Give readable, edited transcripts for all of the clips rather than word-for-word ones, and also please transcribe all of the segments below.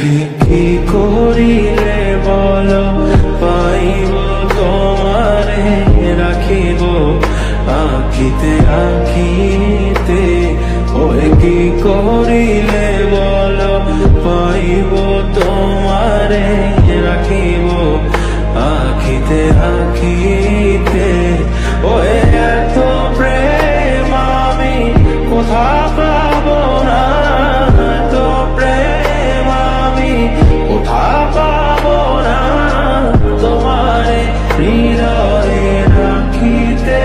ওহে কি করিলে বলো পাইব তোমারে রাখিব আখিতে আখিতে। ওহে কি করিলে বলো পাইব তোমারে রাখিব আখিতে আখিতে। ওহে এত প্রেম আমি কোথা পাবো না, এত প্রেম আমি কোথা পাবো না। তোমারে হৃদয়ে রাখিতে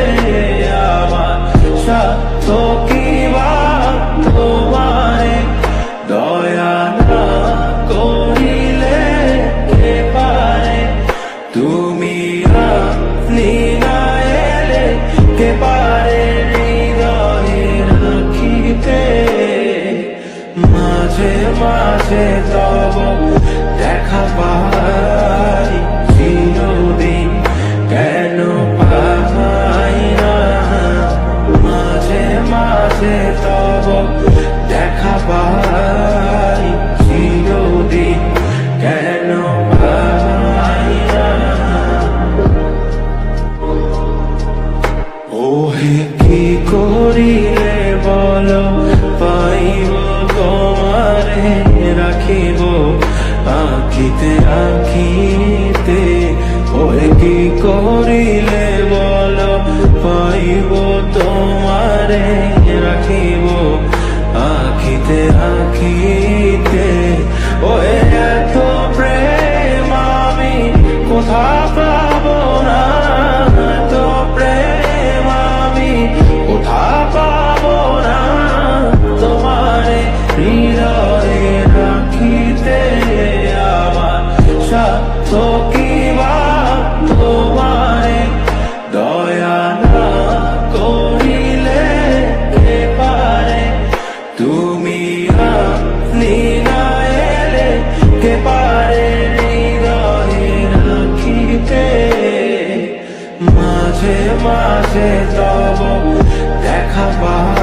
আমার সাধ্য কি বা, তোমারে দয়া না করিলে কে পারে। তুমি আপনি না এলে কে পারে হৃদয়ে রাখিতে। মাঝে মাঝে তব দেখা পাই চিরদিন কেন পাই না। মাঝে মাঝে তব দেখা পাই চিরদিন কেন পাই না। ওহে কি করিলে বলো পাইব তোমারে রাখিব আখিতে আখিতে। ওহে কি করিলে বলো পাইব তোমারে রাখিব আখিতে আখিতে। ওহে এত প্রেম আমি কোথা পাবো না, এত প্রেম আমি কোথা পাবো না। তোমারে হৃদয়ে রাখিতে আমার সাধ্য কি বা, তোমারে দয়া না করিলে কে পারে। তুমি আপনি না এলে কে পারে হৃদয়ে রাখিতে। মাঝে মাঝে তব দেখা পাই